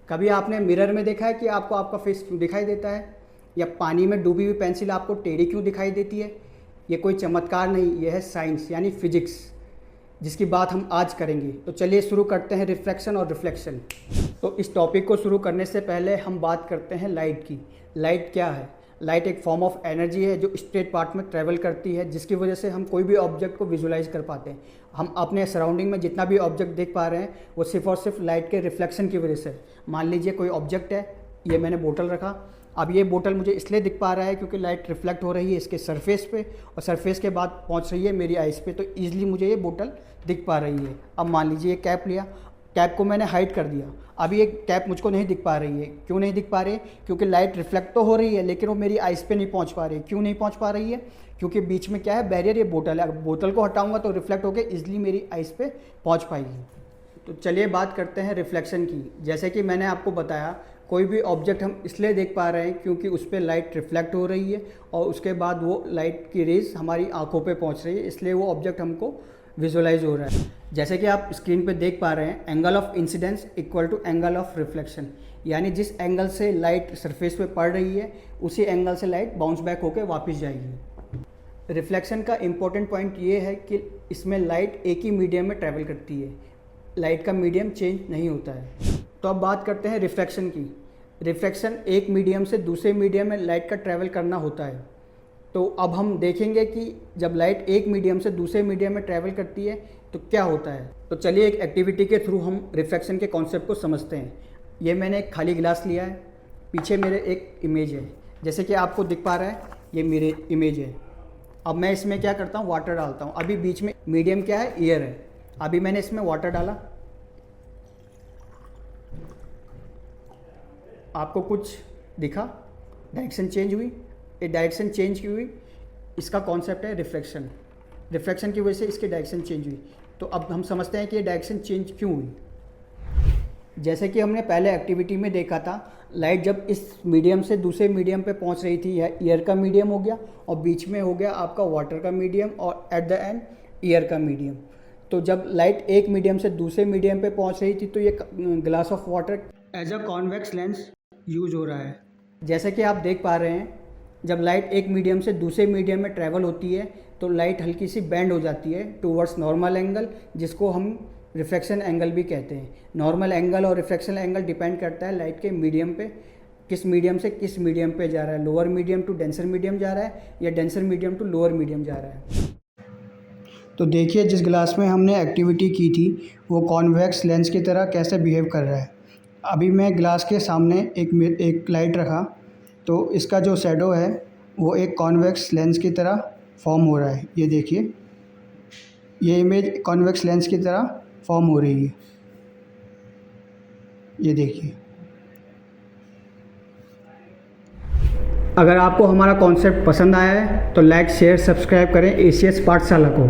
कभी आपने मिरर में देखा है कि आपको आपका फेस क्यों दिखाई देता है, या पानी में डूबी हुई पेंसिल आपको टेढ़ी क्यों दिखाई देती है? ये कोई चमत्कार नहीं, यह है साइंस यानी फिजिक्स, जिसकी बात हम आज करेंगे। तो चलिए शुरू करते हैं रिफ्रैक्शन और रिफ्लेक्शन। तो इस टॉपिक को शुरू करने से पहले हम बात करते हैं लाइट की। लाइट क्या है? लाइट एक फॉर्म ऑफ एनर्जी है जो स्ट्रेट पाथ में ट्रैवल करती है, जिसकी वजह से हम कोई भी ऑब्जेक्ट को विजुलाइज कर पाते हैं। हम अपने सराउंडिंग में जितना भी ऑब्जेक्ट देख पा रहे हैं वो सिर्फ और सिर्फ लाइट के रिफ्लेक्शन की वजह से। मान लीजिए कोई ऑब्जेक्ट है, ये मैंने बोतल रखा, अब ये बोतल मुझे इसलिए दिख पा रहा है क्योंकि लाइट रिफ्लेक्ट हो रही है इसके सरफेस पे, और सरफेस के बाद पहुंच रही है मेरी आइज़ पे, तो ईजिली मुझे ये बोतल दिख पा रही है। अब मान लीजिए कैप लिया, कैप को मैंने हाइड कर दिया, अभी ये कैप मुझको नहीं दिख पा रही है। क्यों नहीं दिख पा रही है? क्योंकि लाइट रिफ्लेक्ट तो हो रही है लेकिन वो मेरी आइज़ पे नहीं पहुंच पा रही है। क्यों नहीं पहुंच पा रही है? क्योंकि बीच में क्या है, बैरियर, ये बोतल है। अगर बोतल को हटाऊंगा तो रिफ्लेक्ट होकर ईजिली मेरी आइज़ पे पहुंच पाएगी। तो चलिए बात करते हैं रिफ्लेक्शन की। जैसे कि मैंने आपको बताया, कोई भी ऑब्जेक्ट हम इसलिए देख पा रहे हैं क्योंकि उस पर लाइट रिफ्लेक्ट हो रही है और उसके बाद वो लाइट की रेज हमारी आंखों पे पहुंच रही है, इसलिए वो ऑब्जेक्ट हमको विजुलाइज हो रहा है। जैसे कि आप स्क्रीन पे देख पा रहे हैं, angle of incidence equal to angle of reflection, यानी जिस एंगल से लाइट सरफेस पे पड़ रही है उसी एंगल से लाइट बाउंस बैक होकर वापस जाएगी। रिफ्लेक्शन का इम्पोर्टेंट पॉइंट ये है कि इसमें लाइट एक ही मीडियम में ट्रैवल करती है, लाइट का मीडियम चेंज नहीं होता है। तो अब बात करते हैं रिफ्रैक्शन की। रिफ्रैक्शन एक मीडियम से दूसरे मीडियम में लाइट का ट्रैवल करना होता है। तो अब हम देखेंगे कि जब लाइट एक मीडियम से दूसरे मीडियम में ट्रैवल करती है तो क्या होता है। तो चलिए एक एक्टिविटी के थ्रू हम रिफ्रैक्शन के कॉन्सेप्ट को समझते हैं। ये मैंने एक खाली गिलास लिया है, पीछे मेरे एक इमेज है, जैसे कि आपको दिख पा रहा है ये मेरे इमेज है। अब मैं इसमें क्या करता हूँ, वाटर डालता हूँ। अभी बीच में मीडियम क्या है, एयर है। अभी मैंने इसमें वाटर डाला, आपको कुछ दिखा, डायरेक्शन चेंज हुई। ये डायरेक्शन चेंज की हुई, इसका कॉन्सेप्ट है रिफ्लेक्शन। रिफ्लेक्शन की वजह से इसकी डायरेक्शन चेंज हुई। तो अब हम समझते हैं कि ये डायरेक्शन चेंज क्यों हुई। जैसे कि हमने पहले एक्टिविटी में देखा था, लाइट जब इस मीडियम से दूसरे मीडियम पे पहुंच रही थी, यह एयर का मीडियम हो गया और बीच में हो गया आपका वाटर का मीडियम और एट द एंड एयर का मीडियम। तो जब लाइट एक मीडियम से दूसरे मीडियम पे पहुंच रही थी तो ये glass of water as a convex lens use हो रहा है। जैसे कि आप देख पा रहे हैं, जब लाइट एक मीडियम से दूसरे मीडियम में ट्रैवल होती है तो लाइट हल्की सी बेंड हो जाती है टूवर्ड्स नॉर्मल एंगल, जिसको हम रिफ्रैक्शन एंगल भी कहते हैं। नॉर्मल एंगल और रिफ्रैक्शन एंगल डिपेंड करता है लाइट के मीडियम पे, किस मीडियम से किस मीडियम पे जा रहा है। Lower medium to denser medium जा रहा है या denser medium to lower medium जा रहा है। तो देखिए, जिस गिलास में हमने एक्टिविटी की थी वो कॉन्वेक्स लेंस की तरह कैसे बिहेव कर रहा है। अभी मैं गिलास के सामने एक लाइट रखा तो इसका जो शैडो है वो एक कॉन्वेक्स लेंस की तरह फॉर्म हो रहा है। ये देखिए, ये इमेज कॉन्वेक्स लेंस की तरह फॉर्म हो रही है। ये देखिए। अगर आपको हमारा कॉन्सेप्ट पसंद आया है तो लाइक शेयर सब्सक्राइब करें एसीएस पाठशाला को।